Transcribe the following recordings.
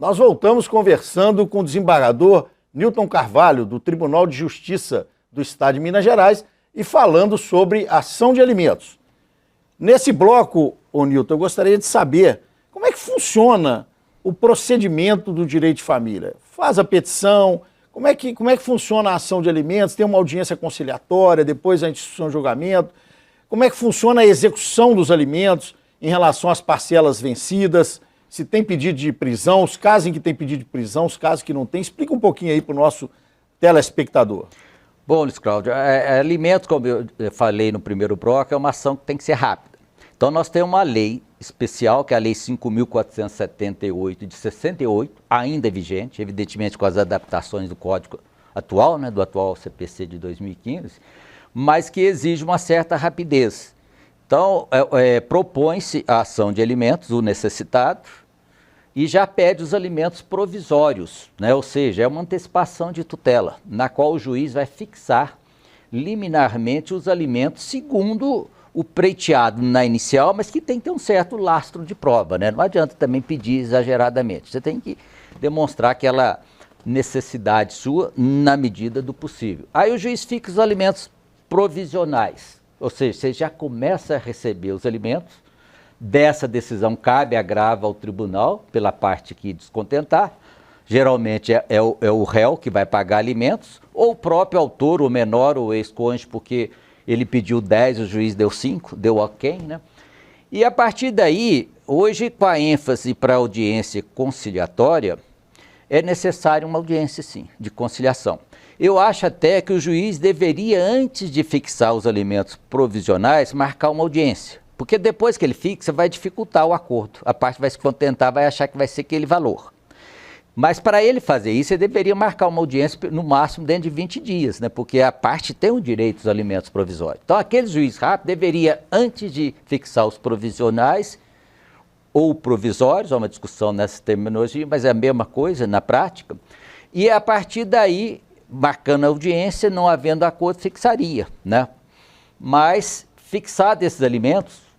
Nós voltamos conversando com o desembargador Nilton Carvalho, do Tribunal de Justiça do Estado de Minas Gerais, e falando sobre ação de alimentos. Nesse bloco, ô Nilton, eu gostaria de saber como é que funciona o procedimento do direito de família. Faz a petição, como é que funciona a ação de alimentos? Tem uma audiência conciliatória, depois a instrução de julgamento. Como é que funciona a execução dos alimentos em relação às parcelas vencidas? Se tem pedido de prisão, os casos em que tem pedido de prisão, os casos que não tem. Explica um pouquinho aí para o nosso telespectador. Bom, Luiz Cláudio, alimentos, como eu falei no primeiro bloco, é uma ação que tem que ser rápida. Então nós temos uma lei especial, que é a Lei 5.478 de 68, ainda é vigente, evidentemente com as adaptações do Código atual, né, do atual CPC de 2015, mas que exige uma certa rapidez. Então, propõe-se a ação de alimentos, o necessitado, e já pede os alimentos provisórios, né? Ou seja, é uma antecipação de tutela, na qual o juiz vai fixar liminarmente os alimentos segundo o pleiteado na inicial, mas que tem que ter um certo lastro de prova, né? Não adianta também pedir exageradamente, você tem que demonstrar aquela necessidade sua na medida do possível. Aí o juiz fixa os alimentos provisionais, ou seja, você já começa a receber os alimentos. Dessa decisão cabe agravo ao tribunal pela parte que descontentar. Geralmente é o réu que vai pagar alimentos, ou o próprio autor, o menor, ou o ex-cônjuge, porque ele pediu 10, o juiz deu 5, deu ok, né? E a partir daí, hoje com a ênfase para a audiência conciliatória, é necessária uma audiência sim, de conciliação. Eu acho até que o juiz deveria, antes de fixar os alimentos provisionais, marcar uma audiência. Porque depois que ele fixa, vai dificultar o acordo. A parte vai se contentar, vai achar que vai ser aquele valor. Mas para ele fazer isso, ele deveria marcar uma audiência no máximo dentro de 20 dias, né? Porque a parte tem o direito dos alimentos provisórios. Então aquele juiz rápido deveria, antes de fixar os provisionais ou provisórios, há uma discussão nessa terminologia, mas é a mesma coisa na prática, e a partir daí, marcando a audiência, não havendo acordo, fixaria, né? Mas fixado esses alimentos,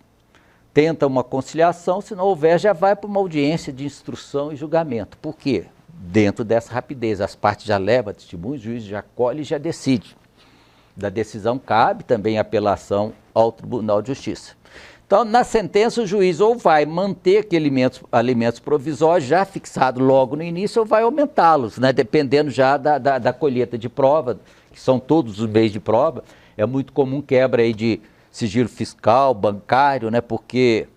tenta uma conciliação, se não houver, já vai para uma audiência de instrução e julgamento. Por quê? Dentro dessa rapidez, as partes já levam testemunho, o juiz já colhe e já decide. Da decisão cabe também apelação ao Tribunal de Justiça. Então, na sentença, o juiz ou vai manter aqueles alimentos provisórios já fixados logo no início, ou vai aumentá-los, né? Dependendo já da colheita de prova, que são todos os meios de prova. É muito comum quebra aí de sigilo fiscal, bancário, né? Porque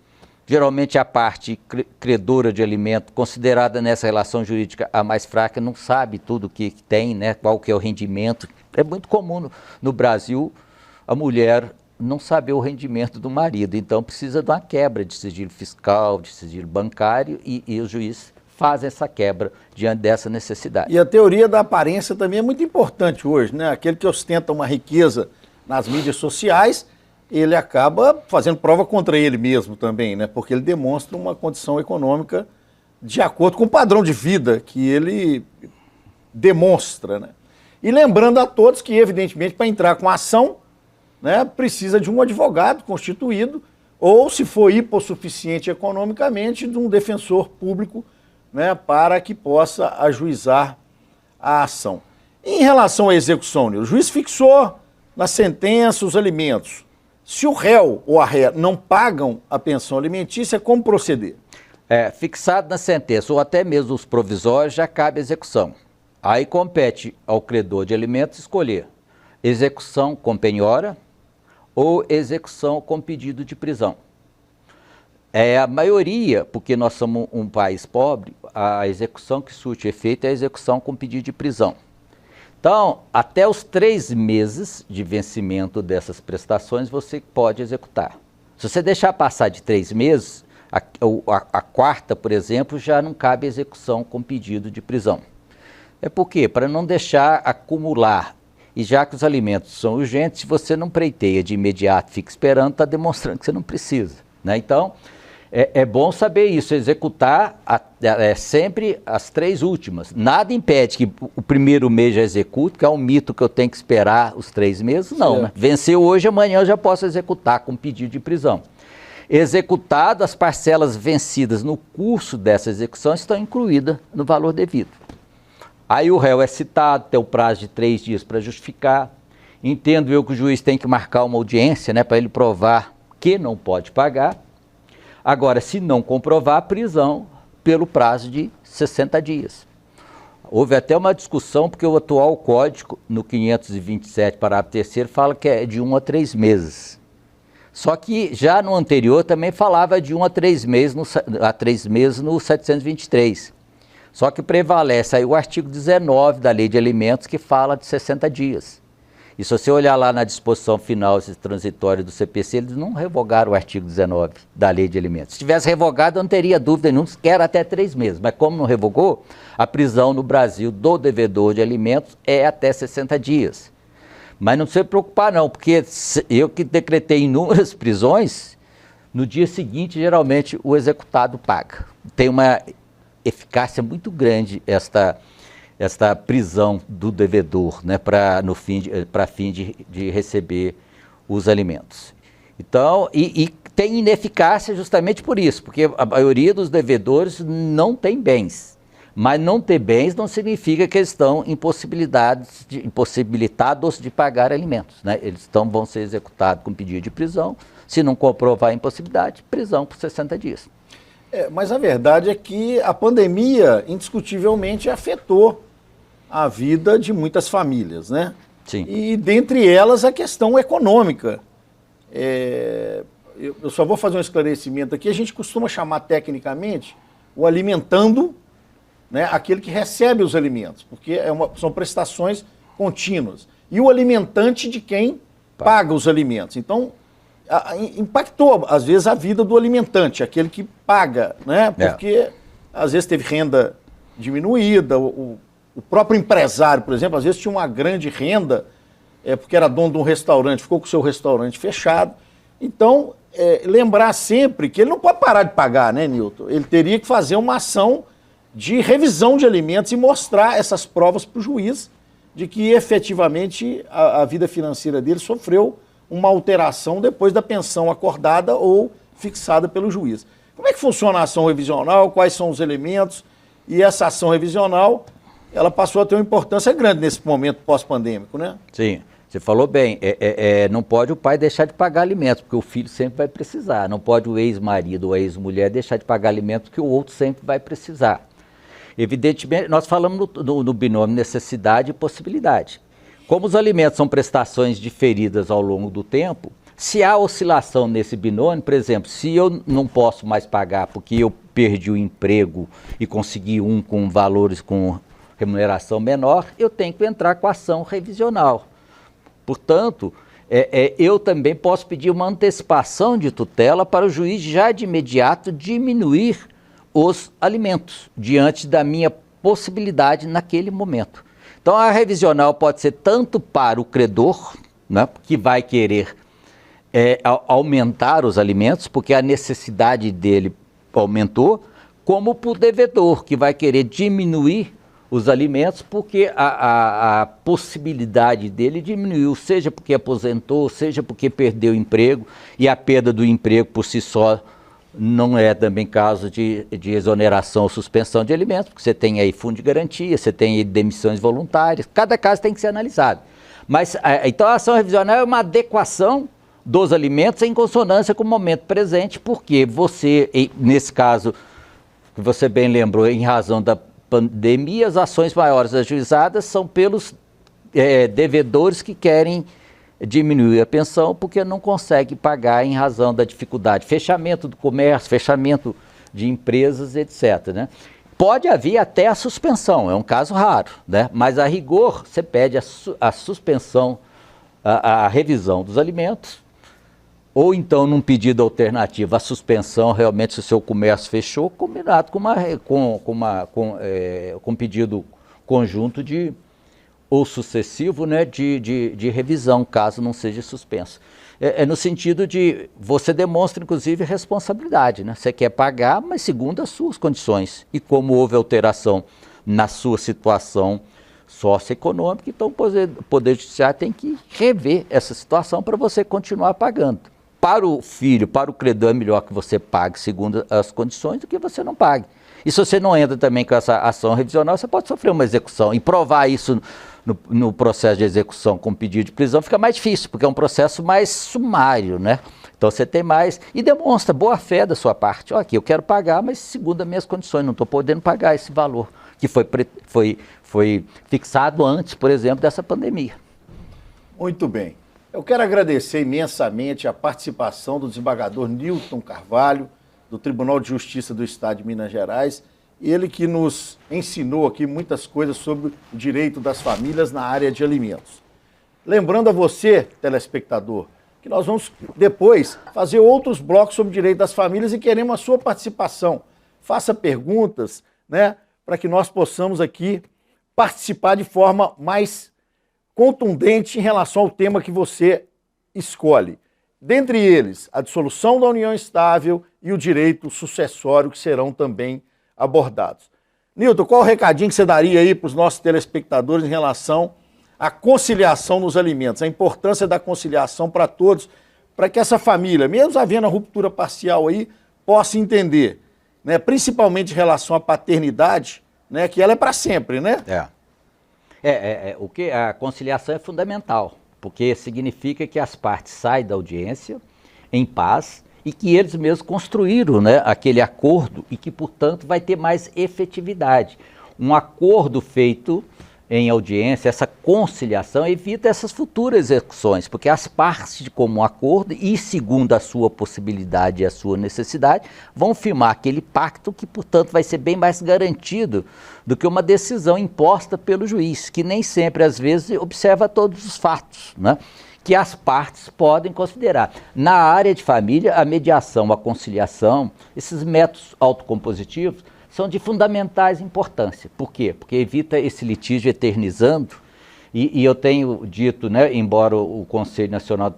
geralmente a parte credora de alimento, considerada nessa relação jurídica a mais fraca, não sabe tudo o que tem, né? Qual que é o rendimento. É muito comum no Brasil a mulher não saber o rendimento do marido, então precisa de uma quebra de sigilo fiscal, de sigilo bancário, e o juiz faz essa quebra diante dessa necessidade. E a teoria da aparência também é muito importante hoje, né? Aquele que ostenta uma riqueza nas mídias sociais, ele acaba fazendo prova contra ele mesmo também, né? Porque ele demonstra uma condição econômica de acordo com o padrão de vida que ele demonstra, né? E lembrando a todos que, evidentemente, para entrar com a ação, né, precisa de um advogado constituído, ou, se for hipossuficiente economicamente, de um defensor público, né, para que possa ajuizar a ação. Em relação à execução, o juiz fixou na sentença os alimentos. Se o réu ou a ré não pagam a pensão alimentícia, como proceder? Fixado na sentença ou até mesmo os provisórios, já cabe a execução. Aí compete ao credor de alimentos escolher execução com penhora ou execução com pedido de prisão. A maioria, porque nós somos um país pobre, a execução que surte efeito é a execução com pedido de prisão. Então, até os 3 meses de vencimento dessas prestações, você pode executar. Se você deixar passar de 3 meses, a quarta, por exemplo, já não cabe execução com pedido de prisão. É por quê? Para não deixar acumular. E já que os alimentos são urgentes, se você não preiteia de imediato, fica esperando, está demonstrando que você não precisa, né? Então, é bom saber isso, executar sempre as 3 últimas. Nada impede que o primeiro mês já execute, que é um mito que eu tenho que esperar os 3 meses, não, né? Venceu hoje, amanhã eu já posso executar com pedido de prisão. Executado, as parcelas vencidas no curso dessa execução estão incluídas no valor devido. Aí o réu é citado, tem o prazo de 3 dias para justificar. Entendo eu que o juiz tem que marcar uma audiência, né, para ele provar que não pode pagar. Agora, se não comprovar, prisão pelo prazo de 60 dias. Houve até uma discussão, porque o atual código, no 527, parágrafo 3º, fala que é de 1 a 3 meses. Só que já no anterior também falava de 1 a 3 meses no 723. Só que prevalece aí o artigo 19 da Lei de Alimentos, que fala de 60 dias. E se você olhar lá na disposição final transitória do CPC, eles não revogaram o artigo 19 da Lei de Alimentos. Se tivesse revogado, eu não teria dúvida nenhuma, que era até 3 meses. Mas como não revogou, a prisão no Brasil do devedor de alimentos é até 60 dias. Mas não precisa se preocupar não, porque eu que decretei inúmeras prisões, no dia seguinte, geralmente, o executado paga. Tem uma eficácia muito grande esta prisão do devedor, né, para fim de receber os alimentos. Então, e tem ineficácia justamente por isso, porque a maioria dos devedores não tem bens. Mas não ter bens não significa que eles estão impossibilitados de pagar alimentos, né? Eles vão ser executados com pedido de prisão. Se não comprovar a impossibilidade, prisão por 60 dias. Mas a verdade é que a pandemia, indiscutivelmente, afetou a vida de muitas famílias, né? Sim. E dentre elas a questão econômica. Eu só vou fazer um esclarecimento aqui. A gente costuma chamar tecnicamente o alimentando, né, aquele que recebe os alimentos, porque são prestações contínuas. E o alimentante de quem paga os alimentos. Então, impactou, às vezes, a vida do alimentante, aquele que paga, né? Porque, às vezes, teve renda diminuída. O próprio empresário, por exemplo, às vezes tinha uma grande renda, porque era dono de um restaurante, ficou com o seu restaurante fechado. Então, lembrar sempre que ele não pode parar de pagar, né, Nilton? Ele teria que fazer uma ação de revisão de alimentos e mostrar essas provas para o juiz de que efetivamente a vida financeira dele sofreu uma alteração depois da pensão acordada ou fixada pelo juiz. Como é que funciona a ação revisional? Quais são os elementos? E essa ação revisional, ela passou a ter uma importância grande nesse momento pós-pandêmico, né? Sim, você falou bem. Não pode o pai deixar de pagar alimentos, porque o filho sempre vai precisar. Não pode o ex-marido ou a ex-mulher deixar de pagar alimentos, porque o outro sempre vai precisar. Evidentemente, nós falamos no binômio necessidade e possibilidade. Como os alimentos são prestações diferidas ao longo do tempo, se há oscilação nesse binômio, por exemplo, se eu não posso mais pagar porque eu perdi o emprego e consegui um com valores com remuneração menor, eu tenho que entrar com a ação revisional. Portanto, eu também posso pedir uma antecipação de tutela para o juiz já de imediato diminuir os alimentos, diante da minha possibilidade naquele momento. Então a revisional pode ser tanto para o credor, né, que vai querer aumentar os alimentos, porque a necessidade dele aumentou, como para o devedor, que vai querer diminuir os alimentos, porque a possibilidade dele diminuiu, seja porque aposentou, seja porque perdeu o emprego, e a perda do emprego por si só não é também caso de exoneração ou suspensão de alimentos, porque você tem aí fundo de garantia, você tem aí demissões voluntárias, cada caso tem que ser analisado. Mas, então a ação revisional é uma adequação dos alimentos em consonância com o momento presente, porque você, nesse caso, que você bem lembrou, em razão da pandemia, as ações maiores ajuizadas são pelos devedores que querem diminuir a pensão porque não consegue pagar em razão da dificuldade, fechamento do comércio, fechamento de empresas, etc., né? Pode haver até a suspensão, é um caso raro, né? Mas a rigor você pede a suspensão, a revisão dos alimentos, ou então num pedido alternativo, a suspensão realmente se o seu comércio fechou, combinado com pedido conjunto ou sucessivo, né, de revisão, caso não seja suspenso. No sentido de, você demonstra inclusive responsabilidade, né? Você quer pagar, mas segundo as suas condições. E como houve alteração na sua situação socioeconômica, então o Poder Judiciário tem que rever essa situação para você continuar pagando. para o filho, para o credor, é melhor que você pague segundo as condições do que você não pague. E se você não entra também com essa ação revisional, você pode sofrer uma execução. E provar isso no processo de execução com pedido de prisão fica mais difícil, porque é um processo mais sumário, né? Então você tem mais, e demonstra boa fé da sua parte. Ó, aqui eu quero pagar, mas segundo as minhas condições, não estou podendo pagar esse valor que foi fixado antes, por exemplo, dessa pandemia. Muito bem. Eu quero agradecer imensamente a participação do desembargador Nilton Carvalho, do Tribunal de Justiça do Estado de Minas Gerais, ele que nos ensinou aqui muitas coisas sobre o direito das famílias na área de alimentos. Lembrando a você, telespectador, que nós vamos depois fazer outros blocos sobre o direito das famílias e queremos a sua participação. Faça perguntas, né, para que nós possamos aqui participar de forma mais contundente em relação ao tema que você escolhe. Dentre eles, a dissolução da união estável e o direito sucessório, que serão também abordados. Nilton, qual o recadinho que você daria aí para os nossos telespectadores em relação à conciliação nos alimentos, a importância da conciliação para todos, para que essa família, mesmo havendo a ruptura parcial aí, possa entender, né, principalmente em relação à paternidade, né, que ela é para sempre, né? O que a conciliação é fundamental, porque significa que as partes saem da audiência em paz e que eles mesmos construíram, né, aquele acordo e que, portanto, vai ter mais efetividade. Um acordo feito em audiência, essa conciliação, evita essas futuras execuções, porque as partes de comum acordo e segundo a sua possibilidade e a sua necessidade, vão firmar aquele pacto que, portanto, vai ser bem mais garantido do que uma decisão imposta pelo juiz, que nem sempre, às vezes, observa todos os fatos, né, que as partes podem considerar. Na área de família, a mediação, a conciliação, esses métodos autocompositivos, são de fundamentais importância. Por quê? Porque evita esse litígio eternizando, e eu tenho dito, né, embora o Conselho Nacional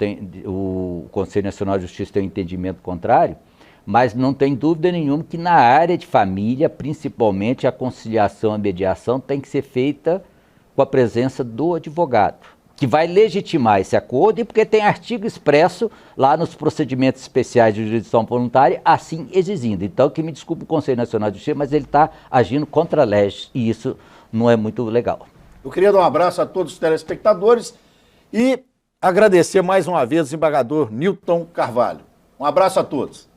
de Justiça tenha um entendimento contrário, mas não tem dúvida nenhuma que na área de família, principalmente a conciliação, a mediação, tem que ser feita com a presença do advogado, que vai legitimar esse acordo, e porque tem artigo expresso lá nos procedimentos especiais de jurisdição voluntária, assim exigindo. Então, que me desculpe o Conselho Nacional de Justiça, mas ele está agindo contra a lei, e isso não é muito legal. Eu queria dar um abraço a todos os telespectadores e agradecer mais uma vez o desembargador Nilton Carvalho. Um abraço a todos.